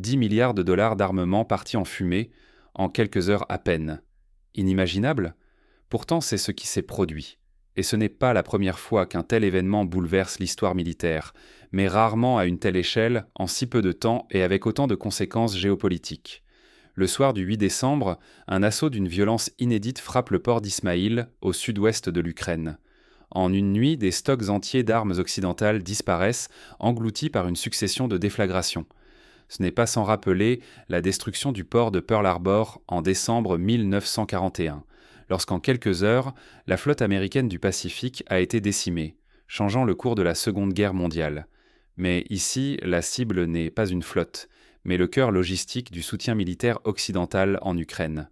10 milliards de dollars d'armement partis en fumée en quelques heures à peine. Inimaginable ? Pourtant, c'est ce qui s'est produit. Et ce n'est pas la première fois qu'un tel événement bouleverse l'histoire militaire, mais rarement à une telle échelle, en si peu de temps et avec autant de conséquences géopolitiques. Le soir du 8 décembre, un assaut d'une violence inédite frappe le port d'Ismaïl, au sud-ouest de l'Ukraine. En une nuit, des stocks entiers d'armes occidentales disparaissent, engloutis par une succession de déflagrations. Ce n'est pas sans rappeler la destruction du port de Pearl Harbor en décembre 1941, lorsqu'en quelques heures, la flotte américaine du Pacifique a été décimée, changeant le cours de la Seconde Guerre mondiale. Mais ici, la cible n'est pas une flotte, mais le cœur logistique du soutien militaire occidental en Ukraine.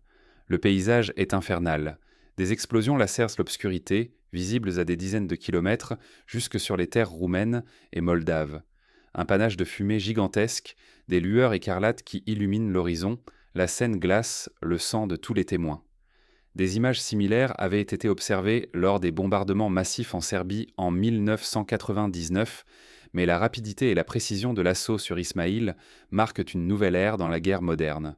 Le paysage est infernal. Des explosions lacèrent l'obscurité, visibles à des dizaines de kilomètres, jusque sur les terres roumaines et moldaves. Un panache de fumée gigantesque, des lueurs écarlates qui illuminent l'horizon, la scène glace le sang de tous les témoins. Des images similaires avaient été observées lors des bombardements massifs en Serbie en 1999, mais la rapidité et la précision de l'assaut sur Ismaïl marquent une nouvelle ère dans la guerre moderne.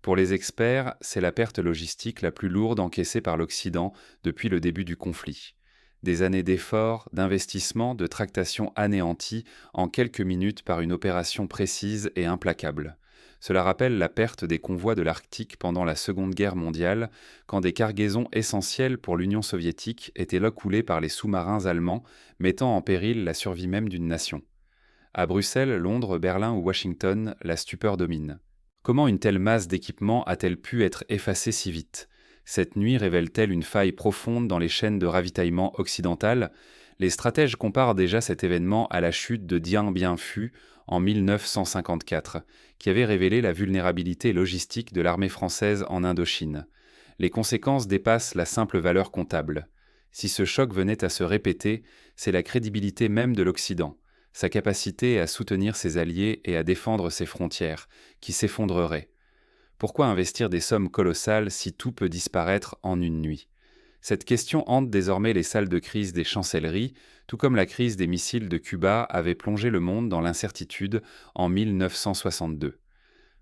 Pour les experts, c'est la perte logistique la plus lourde encaissée par l'Occident depuis le début du conflit. Des années d'efforts, d'investissements, de tractations anéanties en quelques minutes par une opération précise et implacable. Cela rappelle la perte des convois de l'Arctique pendant la Seconde Guerre mondiale, quand des cargaisons essentielles pour l'Union soviétique étaient là coulées par les sous-marins allemands, mettant en péril la survie même d'une nation. À Bruxelles, Londres, Berlin ou Washington, la stupeur domine. Comment une telle masse d'équipements a-t-elle pu être effacée si vite ? Cette nuit révèle-t-elle une faille profonde dans les chaînes de ravitaillement occidentales ? Les stratèges comparent déjà cet événement à la chute de Dien Bien Phu en 1954, qui avait révélé la vulnérabilité logistique de l'armée française en Indochine. Les conséquences dépassent la simple valeur comptable. Si ce choc venait à se répéter, c'est la crédibilité même de l'Occident, sa capacité à soutenir ses alliés et à défendre ses frontières, qui s'effondrerait. Pourquoi investir des sommes colossales si tout peut disparaître en une nuit ? Cette question hante désormais les salles de crise des chancelleries, tout comme la crise des missiles de Cuba avait plongé le monde dans l'incertitude en 1962.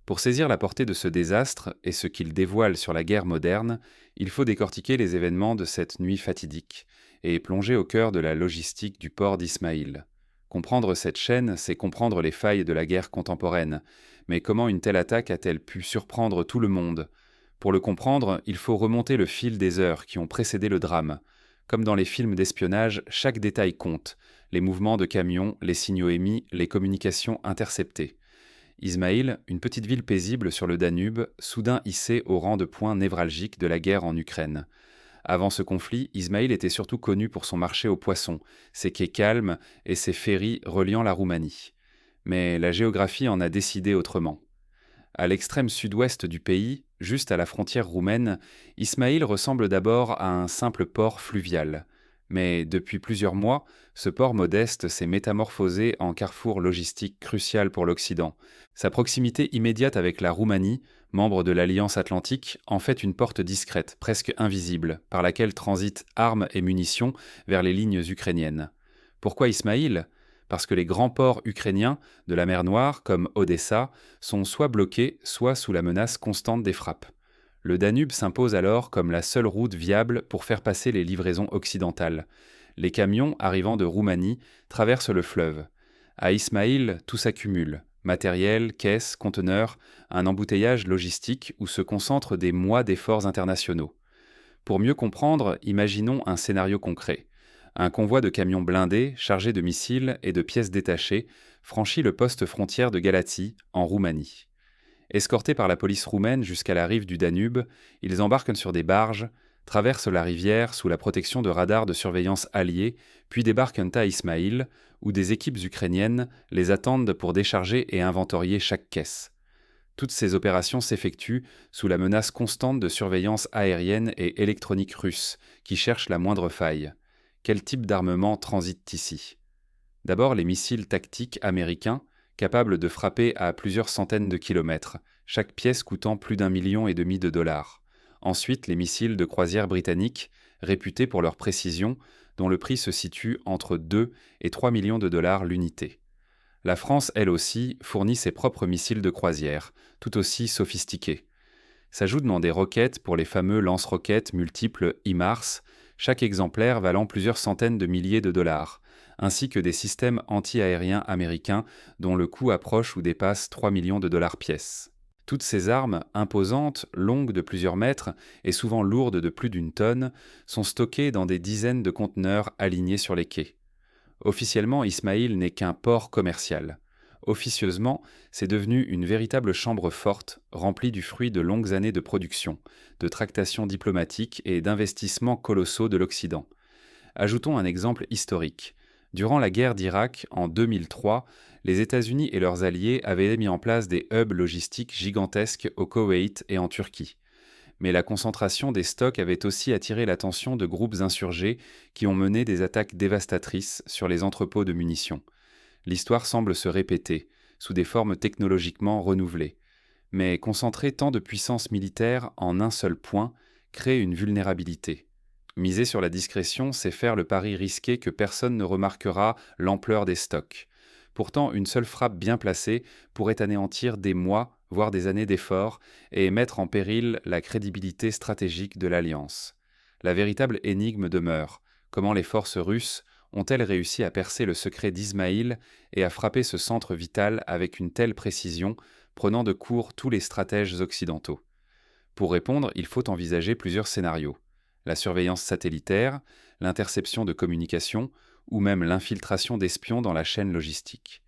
Pour saisir la portée de ce désastre et ce qu'il dévoile sur la guerre moderne, il faut décortiquer les événements de cette nuit fatidique et plonger au cœur de la logistique du port d'Ismaïl. Comprendre cette chaîne, c'est comprendre les failles de la guerre contemporaine. Mais comment une telle attaque a-t-elle pu surprendre tout le monde ? Pour le comprendre, il faut remonter le fil des heures qui ont précédé le drame. Comme dans les films d'espionnage, chaque détail compte. Les mouvements de camions, les signaux émis, les communications interceptées. Ismaïl, une petite ville paisible sur le Danube, soudain hissée au rang de point névralgique de la guerre en Ukraine. Avant ce conflit, Ismaïl était surtout connu pour son marché aux poissons, ses quais calmes et ses ferries reliant la Roumanie. Mais la géographie en a décidé autrement. À l'extrême sud-ouest du pays, juste à la frontière roumaine, Ismaïl ressemble d'abord à un simple port fluvial. Mais depuis plusieurs mois, ce port modeste s'est métamorphosé en carrefour logistique crucial pour l'Occident. Sa proximité immédiate avec la Roumanie, membre de l'Alliance Atlantique, en fait une porte discrète, presque invisible, par laquelle transitent armes et munitions vers les lignes ukrainiennes. Pourquoi Ismaïl ? Parce que les grands ports ukrainiens de la mer Noire, comme Odessa, sont soit bloqués, soit sous la menace constante des frappes. Le Danube s'impose alors comme la seule route viable pour faire passer les livraisons occidentales. Les camions arrivant de Roumanie traversent le fleuve. À Ismaïl, tout s'accumule. Matériel, caisses, conteneurs, un embouteillage logistique où se concentrent des mois d'efforts internationaux. Pour mieux comprendre, imaginons un scénario concret. Un convoi de camions blindés, chargés de missiles et de pièces détachées, franchit le poste frontière de Galatie, en Roumanie. Escortés par la police roumaine jusqu'à la rive du Danube, ils embarquent sur des barges, traversent la rivière sous la protection de radars de surveillance alliés, puis débarquent à Ismaïl, où des équipes ukrainiennes les attendent pour décharger et inventorier chaque caisse. Toutes ces opérations s'effectuent sous la menace constante de surveillance aérienne et électronique russe, qui cherchent la moindre faille. Quel type d'armement transite ici ? D'abord, les missiles tactiques américains, capables de frapper à plusieurs centaines de kilomètres, chaque pièce coûtant plus d'1,5 million de dollars. Ensuite, les missiles de croisière britanniques, réputés pour leur précision, dont le prix se situe entre 2 et 3 millions de dollars l'unité. La France, elle aussi, fournit ses propres missiles de croisière, tout aussi sophistiqués. S'ajoutent dans des roquettes pour les fameux lance-roquettes multiples HIMARS, chaque exemplaire valant plusieurs centaines de milliers de dollars, ainsi que des systèmes anti-aériens américains dont le coût approche ou dépasse 3 millions de dollars pièce. Toutes ces armes, imposantes, longues de plusieurs mètres et souvent lourdes de plus d'une tonne, sont stockées dans des dizaines de conteneurs alignés sur les quais. Officiellement, Ismaïl n'est qu'un port commercial. Officieusement, c'est devenu une véritable chambre forte, remplie du fruit de longues années de production, de tractations diplomatiques et d'investissements colossaux de l'Occident. Ajoutons un exemple historique. Durant la guerre d'Irak, en 2003, les États-Unis et leurs alliés avaient mis en place des hubs logistiques gigantesques au Koweït et en Turquie. Mais la concentration des stocks avait aussi attiré l'attention de groupes insurgés qui ont mené des attaques dévastatrices sur les entrepôts de munitions. L'histoire semble se répéter, sous des formes technologiquement renouvelées. Mais concentrer tant de puissance militaire en un seul point crée une vulnérabilité. Miser sur la discrétion, c'est faire le pari risqué que personne ne remarquera l'ampleur des stocks. Pourtant, une seule frappe bien placée pourrait anéantir des mois, voire des années d'efforts, et mettre en péril la crédibilité stratégique de l'Alliance. La véritable énigme demeure. Comment les forces russes ont-elles réussi à percer le secret d'Ismaïl et à frapper ce centre vital avec une telle précision, prenant de court tous les stratèges occidentaux? Pour répondre, il faut envisager plusieurs scénarios. La surveillance satellitaire, l'interception de communications ou même l'infiltration d'espions dans la chaîne logistique.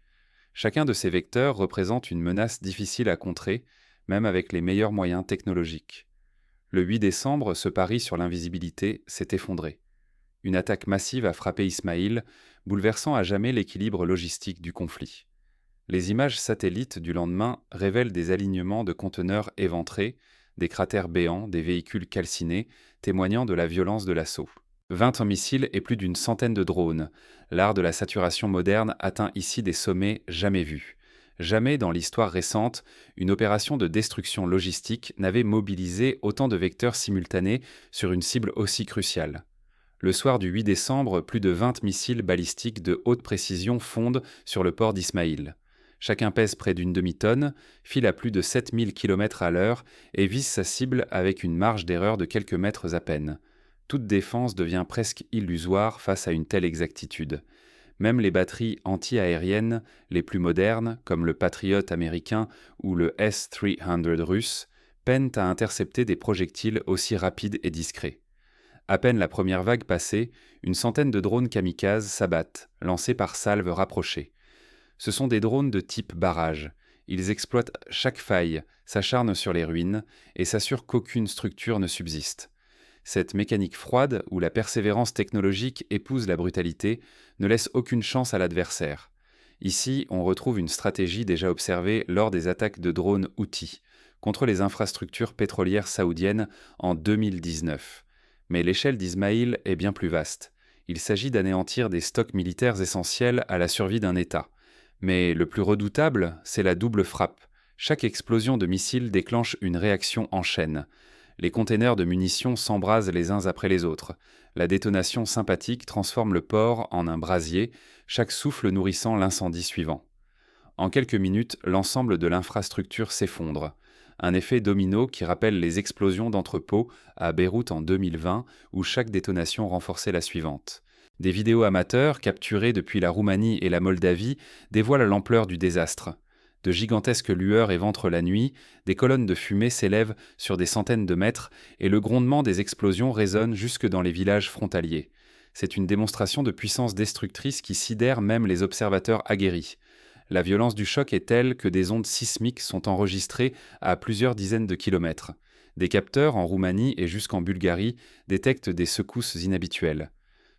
Chacun de ces vecteurs représente une menace difficile à contrer, même avec les meilleurs moyens technologiques. Le 8 décembre, ce pari sur l'invisibilité s'est effondré. Une attaque massive a frappé Ismaïl, bouleversant à jamais l'équilibre logistique du conflit. Les images satellites du lendemain révèlent des alignements de conteneurs éventrés, des cratères béants, des véhicules calcinés, témoignant de la violence de l'assaut. 20 missiles et plus d'une centaine de drones. L'art de la saturation moderne atteint ici des sommets jamais vus. Jamais dans l'histoire récente, une opération de destruction logistique n'avait mobilisé autant de vecteurs simultanés sur une cible aussi cruciale. Le soir du 8 décembre, plus de 20 missiles balistiques de haute précision fondent sur le port d'Ismaïl. Chacun pèse près d'une demi-tonne, file à plus de 7000 km à l'heure et vise sa cible avec une marge d'erreur de quelques mètres à peine. Toute défense devient presque illusoire face à une telle exactitude. Même les batteries anti-aériennes les plus modernes, comme le Patriot américain ou le S-300 russe, peinent à intercepter des projectiles aussi rapides et discrets. À peine la première vague passée, une centaine de drones kamikazes s'abattent, lancés par salves rapprochées. Ce sont des drones de type barrage. Ils exploitent chaque faille, s'acharnent sur les ruines et s'assurent qu'aucune structure ne subsiste. Cette mécanique froide, où la persévérance technologique épouse la brutalité, ne laisse aucune chance à l'adversaire. Ici, on retrouve une stratégie déjà observée lors des attaques de drones Houthis contre les infrastructures pétrolières saoudiennes en 2019. Mais l'échelle d'Ismaïl est bien plus vaste. Il s'agit d'anéantir des stocks militaires essentiels à la survie d'un État. Mais le plus redoutable, c'est la double frappe. Chaque explosion de missiles déclenche une réaction en chaîne. Les containers de munitions s'embrasent les uns après les autres. La détonation sympathique transforme le port en un brasier, chaque souffle nourrissant l'incendie suivant. En quelques minutes, l'ensemble de l'infrastructure s'effondre. Un effet domino qui rappelle les explosions d'entrepôts à Beyrouth en 2020, où chaque détonation renforçait la suivante. Des vidéos amateurs, capturées depuis la Roumanie et la Moldavie, dévoilent l'ampleur du désastre. De gigantesques lueurs éventrent la nuit, des colonnes de fumée s'élèvent sur des centaines de mètres et le grondement des explosions résonne jusque dans les villages frontaliers. C'est une démonstration de puissance destructrice qui sidère même les observateurs aguerris. La violence du choc est telle que des ondes sismiques sont enregistrées à plusieurs dizaines de kilomètres. Des capteurs en Roumanie et jusqu'en Bulgarie détectent des secousses inhabituelles.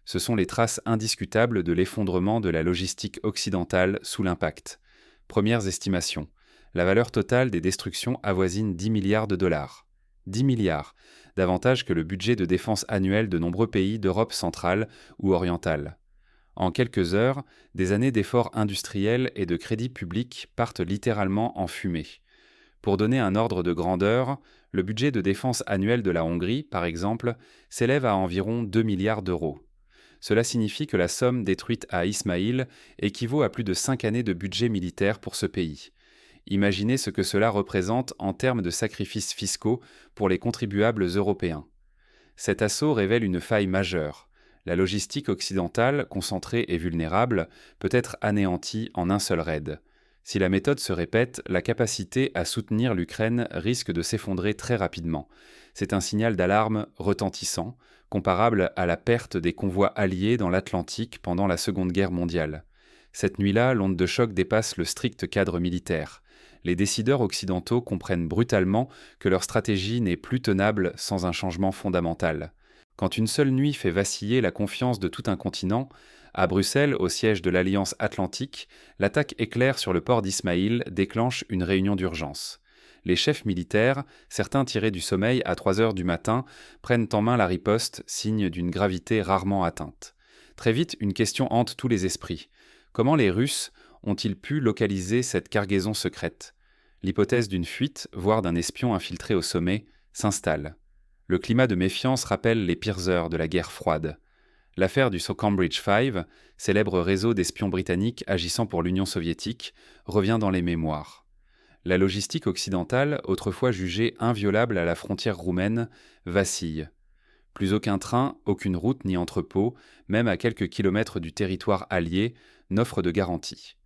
Ce sont les traces indiscutables de l'effondrement de la logistique occidentale sous l'impact. Premières estimations. La valeur totale des destructions avoisine 10 milliards de dollars. 10 milliards, davantage que le budget de défense annuel de nombreux pays d'Europe centrale ou orientale. En quelques heures, des années d'efforts industriels et de crédits publics partent littéralement en fumée. Pour donner un ordre de grandeur, le budget de défense annuel de la Hongrie, par exemple, s'élève à environ 2 milliards d'euros. Cela signifie que la somme détruite à Ismaïl équivaut à plus de 5 années de budget militaire pour ce pays. Imaginez ce que cela représente en termes de sacrifices fiscaux pour les contribuables européens. Cet assaut révèle une faille majeure. La logistique occidentale, concentrée et vulnérable, peut être anéantie en un seul raid. Si la méthode se répète, la capacité à soutenir l'Ukraine risque de s'effondrer très rapidement. C'est un signal d'alarme retentissant, comparable à la perte des convois alliés dans l'Atlantique pendant la Seconde Guerre mondiale. Cette nuit-là, l'onde de choc dépasse le strict cadre militaire. Les décideurs occidentaux comprennent brutalement que leur stratégie n'est plus tenable sans un changement fondamental. Quand une seule nuit fait vaciller la confiance de tout un continent, à Bruxelles, au siège de l'Alliance Atlantique, l'attaque éclair sur le port d'Ismaïl déclenche une réunion d'urgence. Les chefs militaires, certains tirés du sommeil à 3 heures du matin, prennent en main la riposte, signe d'une gravité rarement atteinte. Très vite, une question hante tous les esprits. Comment les Russes ont-ils pu localiser cette cargaison secrète ? L'hypothèse d'une fuite, voire d'un espion infiltré au sommet, s'installe. Le climat de méfiance rappelle les pires heures de la guerre froide. L'affaire du Cambridge Five, célèbre réseau d'espions britanniques agissant pour l'Union soviétique, revient dans les mémoires. La logistique occidentale, autrefois jugée inviolable à la frontière roumaine, vacille. Plus aucun train, aucune route ni entrepôt, même à quelques kilomètres du territoire allié, n'offre de garantie.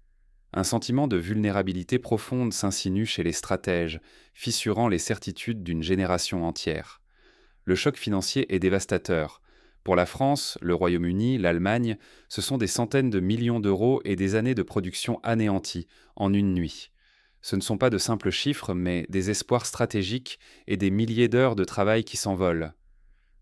Un sentiment de vulnérabilité profonde s'insinue chez les stratèges, fissurant les certitudes d'une génération entière. Le choc financier est dévastateur. Pour la France, le Royaume-Uni, l'Allemagne, ce sont des centaines de millions d'euros et des années de production anéanties en une nuit. Ce ne sont pas de simples chiffres, mais des espoirs stratégiques et des milliers d'heures de travail qui s'envolent.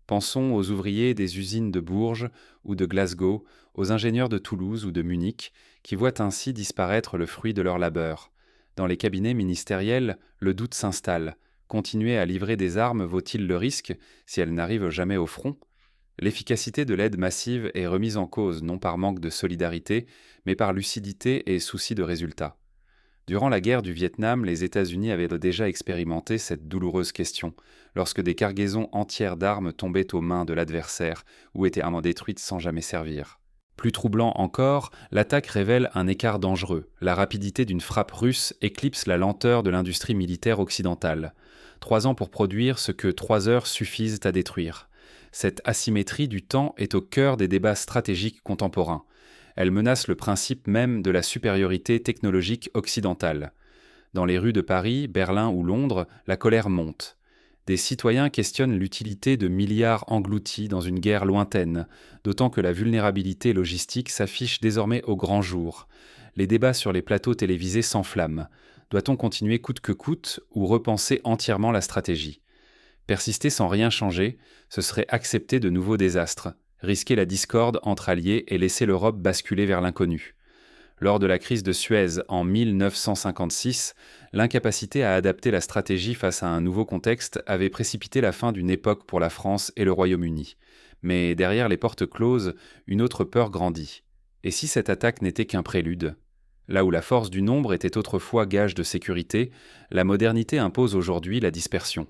Pensons aux ouvriers des usines de Bourges ou de Glasgow, aux ingénieurs de Toulouse ou de Munich, qui voient ainsi disparaître le fruit de leur labeur. Dans les cabinets ministériels, le doute s'installe. Continuer à livrer des armes vaut-il le risque si elles n'arrivent jamais au front ? L'efficacité de l'aide massive est remise en cause non par manque de solidarité, mais par lucidité et souci de résultat. Durant la guerre du Vietnam, les États-Unis avaient déjà expérimenté cette douloureuse question, lorsque des cargaisons entières d'armes tombaient aux mains de l'adversaire ou étaient détruites sans jamais servir. Plus troublant encore, l'attaque révèle un écart dangereux. La rapidité d'une frappe russe éclipse la lenteur de l'industrie militaire occidentale. 3 ans pour produire ce que 3 heures suffisent à détruire. Cette asymétrie du temps est au cœur des débats stratégiques contemporains. Elle menace le principe même de la supériorité technologique occidentale. Dans les rues de Paris, Berlin ou Londres, la colère monte. Des citoyens questionnent l'utilité de milliards engloutis dans une guerre lointaine, d'autant que la vulnérabilité logistique s'affiche désormais au grand jour. Les débats sur les plateaux télévisés s'enflamment. Doit-on continuer coûte que coûte ou repenser entièrement la stratégie ? Persister sans rien changer, ce serait accepter de nouveaux désastres, risquer la discorde entre alliés et laisser l'Europe basculer vers l'inconnu. Lors de la crise de Suez en 1956, l'incapacité à adapter la stratégie face à un nouveau contexte avait précipité la fin d'une époque pour la France et le Royaume-Uni. Mais derrière les portes closes, une autre peur grandit. Et si cette attaque n'était qu'un prélude ? Là où la force du nombre était autrefois gage de sécurité, la modernité impose aujourd'hui la dispersion.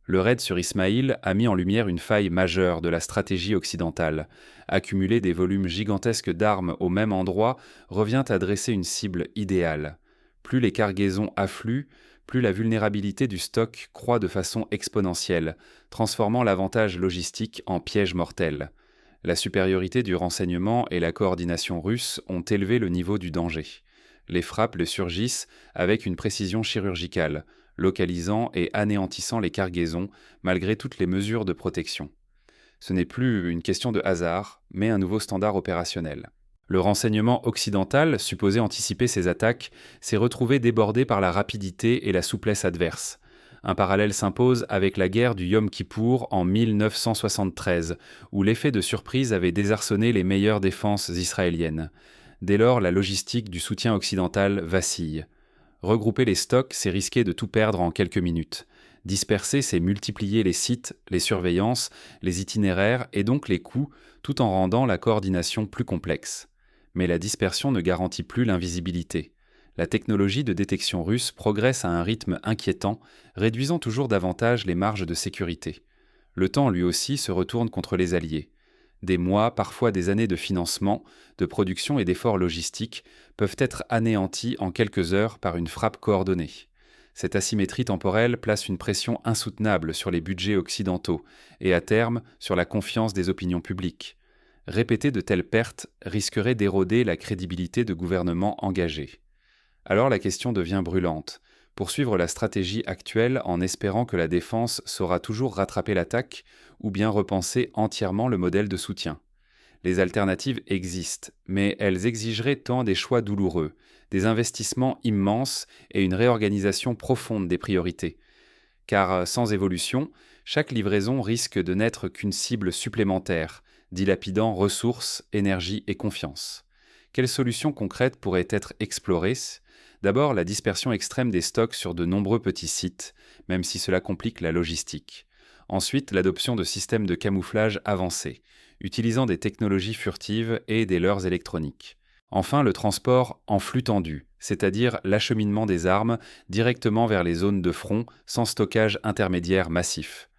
Le raid sur Ismaïl a mis en lumière une faille majeure de la stratégie occidentale. Accumuler des volumes gigantesques d'armes au même endroit revient à dresser une cible idéale. Plus les cargaisons affluent, plus la vulnérabilité du stock croît de façon exponentielle, transformant l'avantage logistique en piège mortel. La supériorité du renseignement et la coordination russe ont élevé le niveau du danger. Les frappes le surgissent avec une précision chirurgicale, localisant et anéantissant les cargaisons malgré toutes les mesures de protection. Ce n'est plus une question de hasard, mais un nouveau standard opérationnel. Le renseignement occidental, supposé anticiper ces attaques, s'est retrouvé débordé par la rapidité et la souplesse adverses. Un parallèle s'impose avec la guerre du Yom Kippour en 1973, où l'effet de surprise avait désarçonné les meilleures défenses israéliennes. Dès lors, la logistique du soutien occidental vacille. Regrouper les stocks, c'est risquer de tout perdre en quelques minutes. Disperser, c'est multiplier les sites, les surveillances, les itinéraires et donc les coûts, tout en rendant la coordination plus complexe. Mais la dispersion ne garantit plus l'invisibilité. La technologie de détection russe progresse à un rythme inquiétant, réduisant toujours davantage les marges de sécurité. Le temps, lui aussi, se retourne contre les alliés. Des mois, parfois des années de financement, de production et d'efforts logistiques peuvent être anéantis en quelques heures par une frappe coordonnée. Cette asymétrie temporelle place une pression insoutenable sur les budgets occidentaux et à terme sur la confiance des opinions publiques. Répéter de telles pertes risquerait d'éroder la crédibilité de gouvernements engagés. Alors la question devient brûlante. Poursuivre la stratégie actuelle en espérant que la défense saura toujours rattraper l'attaque ou bien repenser entièrement le modèle de soutien. Les alternatives existent, mais elles exigeraient tant des choix douloureux, des investissements immenses et une réorganisation profonde des priorités. Car sans évolution, chaque livraison risque de n'être qu'une cible supplémentaire, dilapidant ressources, énergie et confiance. Quelles solutions concrètes pourraient être explorées? D'abord, la dispersion extrême des stocks sur de nombreux petits sites, même si cela complique la logistique. Ensuite, l'adoption de systèmes de camouflage avancés, utilisant des technologies furtives et des leurres électroniques. Enfin, le transport en flux tendu, c'est-à-dire l'acheminement des armes directement vers les zones de front sans stockage intermédiaire massif.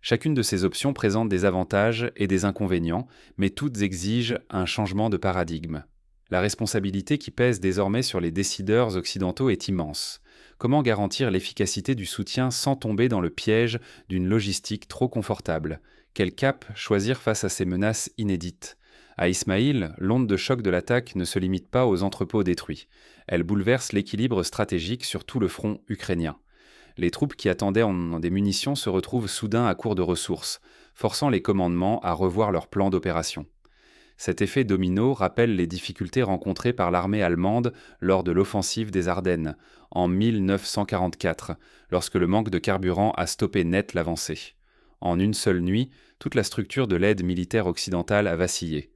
Chacune de ces options présente des avantages et des inconvénients, mais toutes exigent un changement de paradigme. La responsabilité qui pèse désormais sur les décideurs occidentaux est immense. Comment garantir l'efficacité du soutien sans tomber dans le piège d'une logistique trop confortable? Quel cap choisir face à ces menaces inédites? À Ismaïl, l'onde de choc de l'attaque ne se limite pas aux entrepôts détruits. Elle bouleverse l'équilibre stratégique sur tout le front ukrainien. Les troupes qui attendaient en des munitions se retrouvent soudain à court de ressources, forçant les commandements à revoir leur plan d'opération. Cet effet domino rappelle les difficultés rencontrées par l'armée allemande lors de l'offensive des Ardennes, en 1944, lorsque le manque de carburant a stoppé net l'avancée. En une seule nuit, toute la structure de l'aide militaire occidentale a vacillé.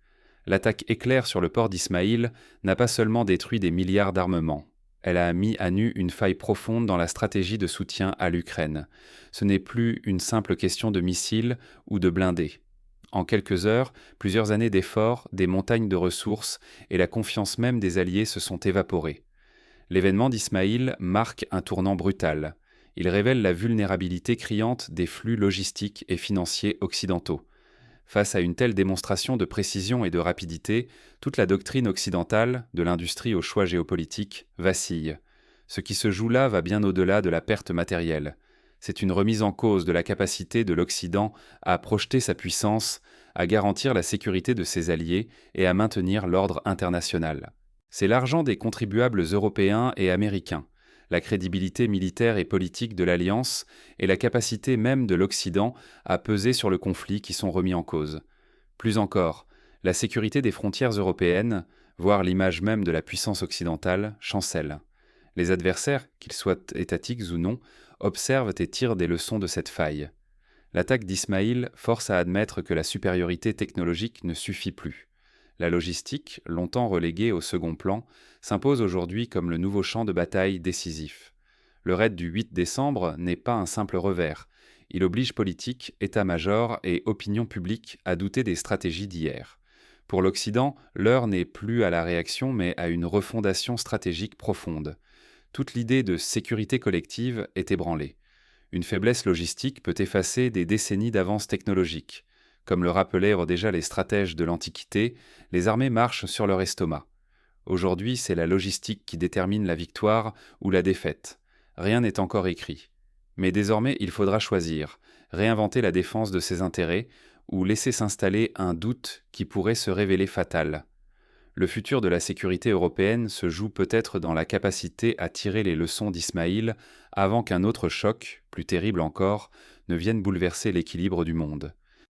L'attaque éclair sur le port d'Ismaïl n'a pas seulement détruit des milliards d'armements. Elle a mis à nu une faille profonde dans la stratégie de soutien à l'Ukraine. Ce n'est plus une simple question de missiles ou de blindés. En quelques heures, plusieurs années d'efforts, des montagnes de ressources et la confiance même des Alliés se sont évaporées. L'événement d'Ismaïl marque un tournant brutal. Il révèle la vulnérabilité criante des flux logistiques et financiers occidentaux. Face à une telle démonstration de précision et de rapidité, toute la doctrine occidentale, de l'industrie au choix géopolitique, vacille. Ce qui se joue là va bien au-delà de la perte matérielle. C'est une remise en cause de la capacité de l'Occident à projeter sa puissance, à garantir la sécurité de ses alliés et à maintenir l'ordre international. C'est l'argent des contribuables européens et américains, la crédibilité militaire et politique de l'Alliance et la capacité même de l'Occident à peser sur le conflit qui sont remis en cause. Plus encore, la sécurité des frontières européennes, voire l'image même de la puissance occidentale, chancelle. Les adversaires, qu'ils soient étatiques ou non, observent et tirent des leçons de cette faille. L'attaque d'Ismaïl force à admettre que la supériorité technologique ne suffit plus. La logistique, longtemps reléguée au second plan, s'impose aujourd'hui comme le nouveau champ de bataille décisif. Le raid du 8 décembre n'est pas un simple revers. Il oblige politique, état-major et opinion publique à douter des stratégies d'hier. Pour l'Occident, l'heure n'est plus à la réaction mais à une refondation stratégique profonde. Toute l'idée de sécurité collective est ébranlée. Une faiblesse logistique peut effacer des décennies d'avance technologique. Comme le rappelèrent déjà les stratèges de l'Antiquité, les armées marchent sur leur estomac. Aujourd'hui, c'est la logistique qui détermine la victoire ou la défaite. Rien n'est encore écrit. Mais désormais, il faudra choisir, réinventer la défense de ses intérêts ou laisser s'installer un doute qui pourrait se révéler fatal. Le futur de la sécurité européenne se joue peut-être dans la capacité à tirer les leçons d'Ismaïl avant qu'un autre choc, plus terrible encore, ne vienne bouleverser l'équilibre du monde.